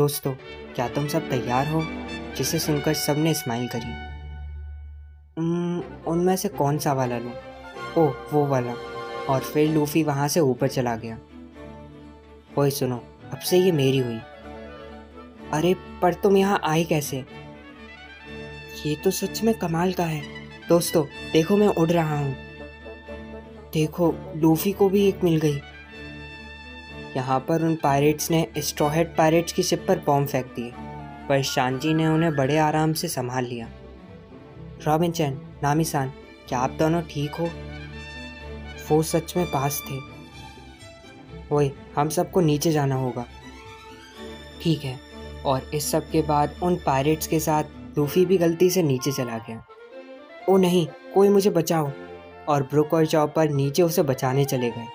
दोस्तों, क्या तुम सब तैयार हो? जिसे सुनकर सबने स्माइल करी। उनमें से कौन सा वाला लूँ? ओह, वो वाला। और फिर लूफी वहाँ से ऊपर चला गया। ओए सुनो, अब से ये मेरी हुई। अरे पर तुम यहाँ आए कैसे? ये तो सच में कमाल का है। दोस्तों देखो, मैं उड़ रहा हूँ। देखो, लूफी को भी एक मिल गई। यहाँ पर उन पायरेट्स ने स्ट्रॉहेड पायरेट्स की शिप पर बॉम्ब फेंक दिए, पर शांजी ने उन्हें बड़े आराम से संभाल लिया। रॉबिन-चैन, नामी-सान, क्या आप दोनों ठीक हो? वो सच में पास थे। ओए, हम सबको नीचे जाना होगा। ठीक है। और इस सब के बाद उन पायरेट्स के साथ लूफी भी गलती से नीचे चला गया। ओ नहीं, कोई मुझे बचाओ। और ब्रुक और चॉपर नीचे उसे बचाने चले गए,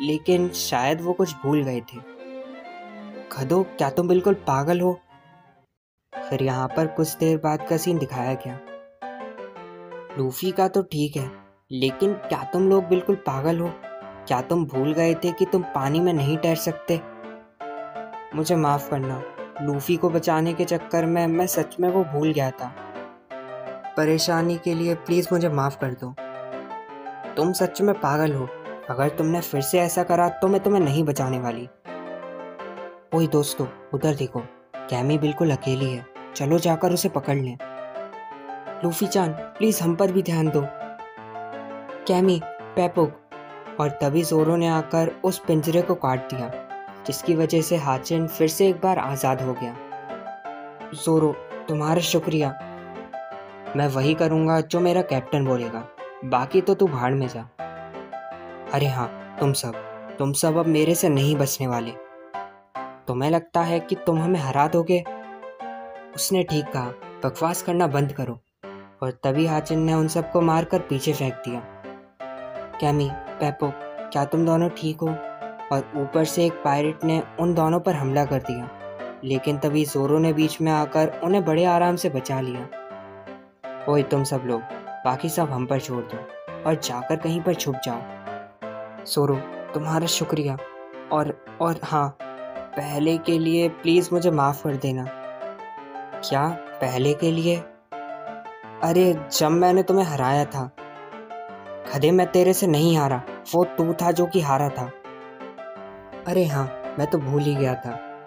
लेकिन शायद वो कुछ भूल गए थे। खदो, क्या तुम बिल्कुल पागल हो? फिर यहाँ पर कुछ देर बाद का सीन दिखाया गया। लूफी का तो ठीक है, लेकिन क्या तुम लोग बिल्कुल पागल हो? क्या तुम भूल गए थे कि तुम पानी में नहीं तैर सकते? मुझे माफ़ करना, लूफी को बचाने के चक्कर में मैं सच में वो भूल गया था। परेशानी के लिए प्लीज़ मुझे माफ़ कर दो। तुम सच में पागल हो। अगर तुमने फिर से ऐसा करा तो मैं तुम्हें नहीं बचाने वाली। ओए दोस्तों, उधर देखो, कैमी बिल्कुल अकेली है। चलो जाकर उसे पकड़ लें। लूफी चान, प्लीज़ हम पर भी ध्यान दो। कैमी, पेपुक। और तभी जोरो ने आकर उस पिंजरे को काट दिया, जिसकी वजह से हाचिन फिर से एक बार आज़ाद हो गया। जोरो, तुम्हारा शुक्रिया। मैं वही करूँगा जो मेरा कैप्टन बोलेगा, बाकी तो तू भाड़ में जा। अरे हाँ, तुम सब अब मेरे से नहीं बचने वाले। तुम्हें लगता है कि तुम हमें हरा दोगे? उसने ठीक कहा, बकवास करना बंद करो। और तभी हाचिन ने उन सबको मारकर पीछे फेंक दिया। कैमी, पेपो, क्या तुम दोनों ठीक हो? और ऊपर से एक पायरेट ने उन दोनों पर हमला कर दिया, लेकिन तभी जोरो ने बीच में आकर उन्हें बड़े आराम से बचा लिया। ओए तुम सब लोग, बाकी सब हम पर छोड़ दो और जाकर कहीं पर छुप जाओ। जोरो, तुम्हारा शुक्रिया। और हाँ, पहले के लिए प्लीज़ मुझे माफ़ कर देना। क्या पहले के लिए? अरे जब मैंने तुम्हें हराया था। खदे, मैं तेरे से नहीं हारा, वो तू था जो कि हारा था। अरे हाँ, मैं तो भूल ही गया था।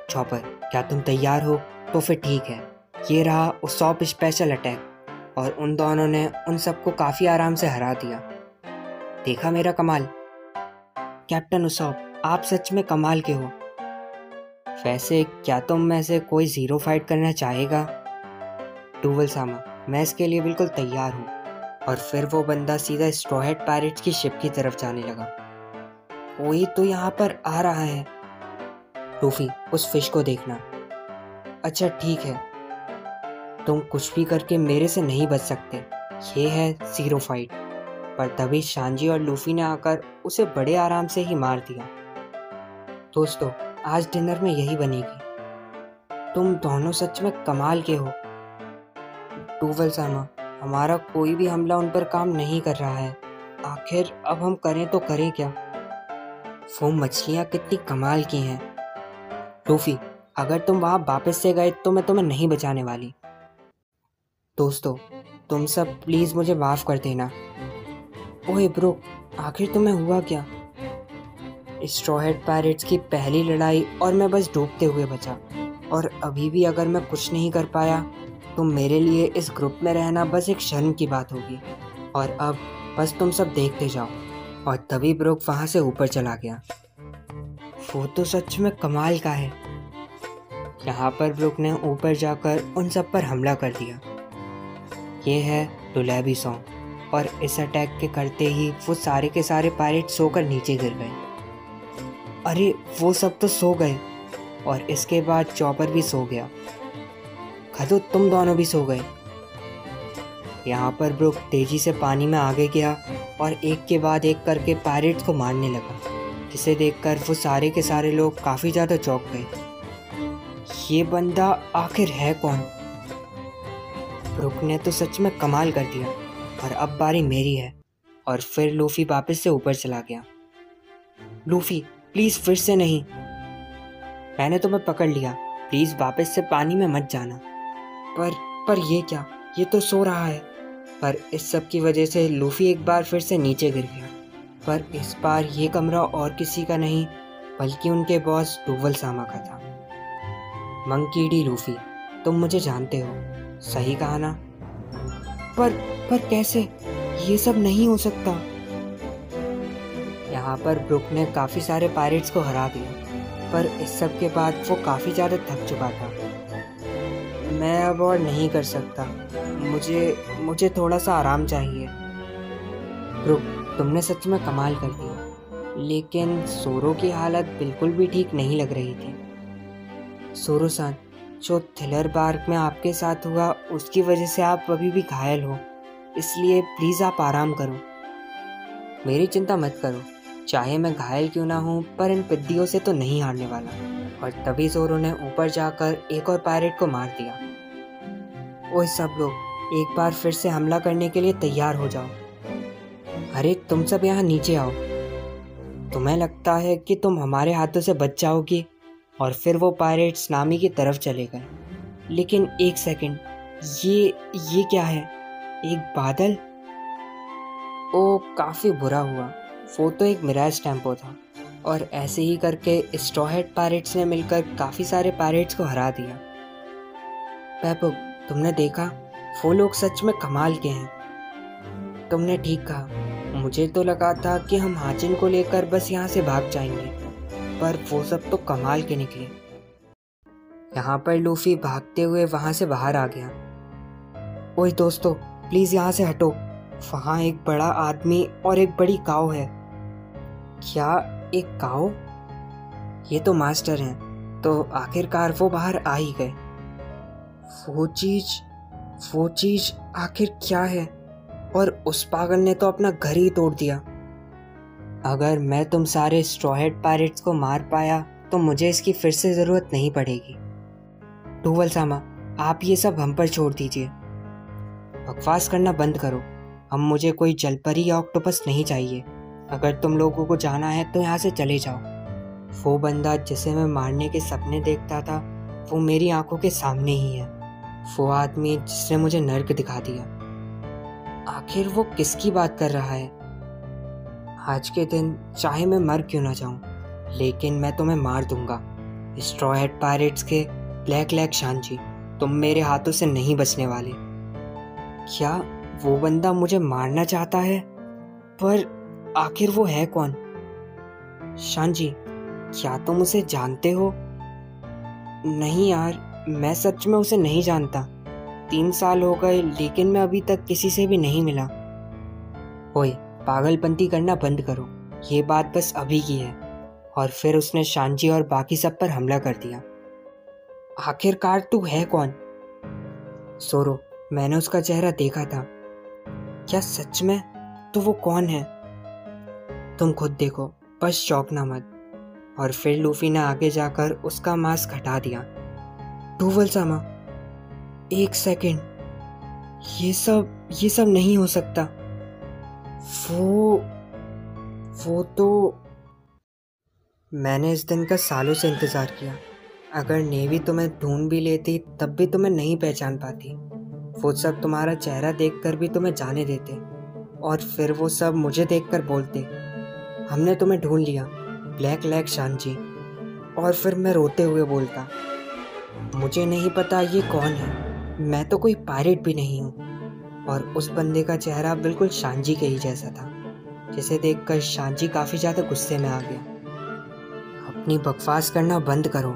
चॉपर, क्या तुम तैयार हो? तो फिर ठीक है, ये रहा उसॉप स्पेशल अटैक। और उन दोनों ने उन सबको काफ़ी आराम से हरा दिया। देखा मेरा कमाल? कैप्टन उसॉप, आप सच में कमाल के हो। वैसे क्या तुम में से कोई ज़ीरो फाइट करना चाहेगा? टूवल सामा, मैं इसके लिए बिल्कुल तैयार हूँ। और फिर वो बंदा सीधा स्ट्रॉहेड पायरेट्स की शिप की तरफ जाने लगा। कोई तो यहाँ पर आ रहा है। लूफी, उस फिश को देखना। अच्छा ठीक है, तुम कुछ भी करके मेरे से नहीं बच सकते। ये है ज़ीरो फाइट। पर तभी शांजी और लूफी ने आकर उसे बड़े आराम से ही मार दिया। दोस्तों, आज डिनर में यही बनेगी। तुम दोनों सच में कमाल के हो। टूवल सामा, हमारा कोई भी हमला उन पर काम नहीं कर रहा है। आखिर अब हम करें तो करें क्या? वो मछलियाँ कितनी कमाल की हैं। लूफी, अगर तुम वहाँ वापस से गए तो मैं तुम्हें नहीं बचाने वाली। दोस्तों, तुम सब प्लीज़ मुझे माफ़ कर देना। ओए ब्रो, आखिर तुम्हें हुआ क्या? स्ट्रॉहेड पायरेट्स की पहली लड़ाई और मैं बस डूबते हुए बचा। और अभी भी अगर मैं कुछ नहीं कर पाया तो मेरे लिए इस ग्रुप में रहना बस एक शर्म की बात होगी। और अब बस तुम सब देखते जाओ। और तभी ब्रुक वहाँ से ऊपर चला गया। वो तो सच में कमाल का है। यहाँ पर ब्रुक ने ऊपर जाकर उन सब पर हमला कर दिया। ये है डुलैबी सॉन्ग। और इस अटैक के करते ही वो सारे के सारे पायरेट सोकर नीचे गिर गए। अरे वो सब तो सो गए। और इसके बाद चॉपर भी सो गया। खदो, तुम दोनों भी सो गए। यहाँ पर ब्रुक तेजी से पानी में आगे गया और एक के बाद एक करके पायरेट्स को मारने लगा, जिसे देखकर वो सारे के सारे लोग काफ़ी ज़्यादा चौंक गए। ये बंदा आखिर है कौन? ब्रुक ने तो सच में कमाल कर दिया। और अब बारी मेरी है। और फिर लूफी वापस से ऊपर चला गया। लूफी, प्लीज़ फिर से नहीं। मैंने तुम्हें पकड़ लिया, प्लीज वापस से पानी में मत जाना। पर ये क्या, ये तो सो रहा है। पर इस सब की वजह से लूफी एक बार फिर से नीचे गिर गया। पर इस बार ये कमरा और किसी का नहीं बल्कि उनके बॉस डूवल सामा का था। मंकी डी लूफी, तुम मुझे जानते हो, सही कहा ना? पर कैसे? ये सब नहीं हो सकता। यहाँ पर ब्रुक ने काफ़ी सारे पायरेट्स को हरा दिया, पर इस सब के बाद वो काफ़ी ज़्यादा थक चुका था। मैं अब और नहीं कर सकता, मुझे थोड़ा सा आराम चाहिए। ब्रुक, तुमने सच में कमाल कर दिया, लेकिन सोरो की हालत बिल्कुल भी ठीक नहीं लग रही थी। सोरो-सान, जो थ्रिलर पार्क में आपके साथ हुआ उसकी वजह से आप अभी भी घायल हो, इसलिए प्लीज़ आप आराम करो। मेरी चिंता मत करो, चाहे मैं घायल क्यों ना हूँ, पर इन पिद्दियों से तो नहीं हारने वाला। और तभी जोरो ने ऊपर जाकर एक और पायरेट को मार दिया। ओए सब लोग, एक बार फिर से हमला करने के लिए तैयार हो जाओ। अरे तुम सब यहाँ नीचे आओ। तुम्हें लगता है कि तुम हमारे हाथों से बच जाओगी? और फिर वो पायरेट्स नामी की तरफ चले गए। लेकिन एक सेकंड, ये क्या है? एक बादल? ओ, काफ़ी बुरा हुआ, वो तो एक मिराज टेम्पो था। और ऐसे ही करके स्ट्रॉ हेड पायरेट्स ने मिलकर काफ़ी सारे पायरेट्स को हरा दिया। पेपो, तुमने देखा, वो लोग सच में कमाल के हैं। तुमने ठीक कहा, मुझे तो लगा था कि हम हाचिन को लेकर बस यहाँ से भाग जाएंगे, पर वो सब तो कमाल के निकले। यहाँ पर लूफी भागते हुए वहाँ से बाहर आ गया। ओए दोस्तों, प्लीज़ यहाँ से हटो, वहाँ एक बड़ा आदमी और एक बड़ी काऊ है। क्या एक काऊ? ये तो मास्टर हैं, तो आखिरकार वो बाहर आ ही गए। वो चीज़ आखिर क्या है? और उस पागल ने तो अपना घर ही तोड़ दिया। अगर मैं तुम सारे स्ट्रॉ हेड पायरेट्स को मार पाया तो मुझे इसकी फिर से ज़रूरत नहीं पड़ेगी। डूवल सामा, आप ये सब हम पर छोड़ दीजिए। बकवास करना बंद करो, अब मुझे कोई जलपरी या ऑक्टोपस नहीं चाहिए। अगर तुम लोगों को जाना है तो यहाँ से चले जाओ। वो बंदा जिसे मैं मारने के सपने देखता था, वो मेरी आंखों के सामने ही है। वो आदमी जिसने मुझे नर्क दिखा दिया। आखिर वो किसकी बात कर रहा है? आज के दिन चाहे मैं मर क्यों ना जाऊं, लेकिन मैं तुम्हें मार दूंगा। स्ट्रॉ हेड पायरेट्स के ब्लैक लेग शांजी, तुम मेरे हाथों से नहीं बचने वाले। क्या वो बंदा मुझे मारना चाहता है? पर आखिर वो है कौन? शांजी, क्या तुम उसे जानते हो? नहीं यार, मैं सच में उसे नहीं जानता। 3 साल हो गए, लेकिन मैं अभी तक किसी से भी नहीं मिला। ओए, पागलपंती करना बंद करो, ये बात बस अभी की है। और फिर उसने शांजी और बाकी सब पर हमला कर दिया। आखिरकार तू है कौन? सोरो, मैंने उसका चेहरा देखा था। क्या सच में? तो वो कौन है? तुम खुद देखो, बस चौंकना मत। और फिर लूफी ने आगे जाकर उसका मास्क हटा दिया। डूवल सामा, एक सेकंड, ये सब नहीं हो सकता। वो तो मैंने इस दिन का सालों से इंतज़ार किया। अगर नेवी तुम्हें ढूंढ भी लेती तब भी तुम्हें नहीं पहचान पाती। वो सब तुम्हारा चेहरा देखकर भी तुम्हें जाने देते, और फिर वो सब मुझे देखकर बोलते, हमने तुम्हें ढूंढ लिया ब्लैक लेग शांजी। और फिर मैं रोते हुए बोलता, मुझे नहीं पता ये कौन है, मैं तो कोई पायरेट भी नहीं हूँ। और उस बंदे का चेहरा बिल्कुल शांजी के ही जैसा था, जिसे देखकर शांजी काफ़ी ज़्यादा गुस्से में आ गया। अपनी बकवास करना बंद करो,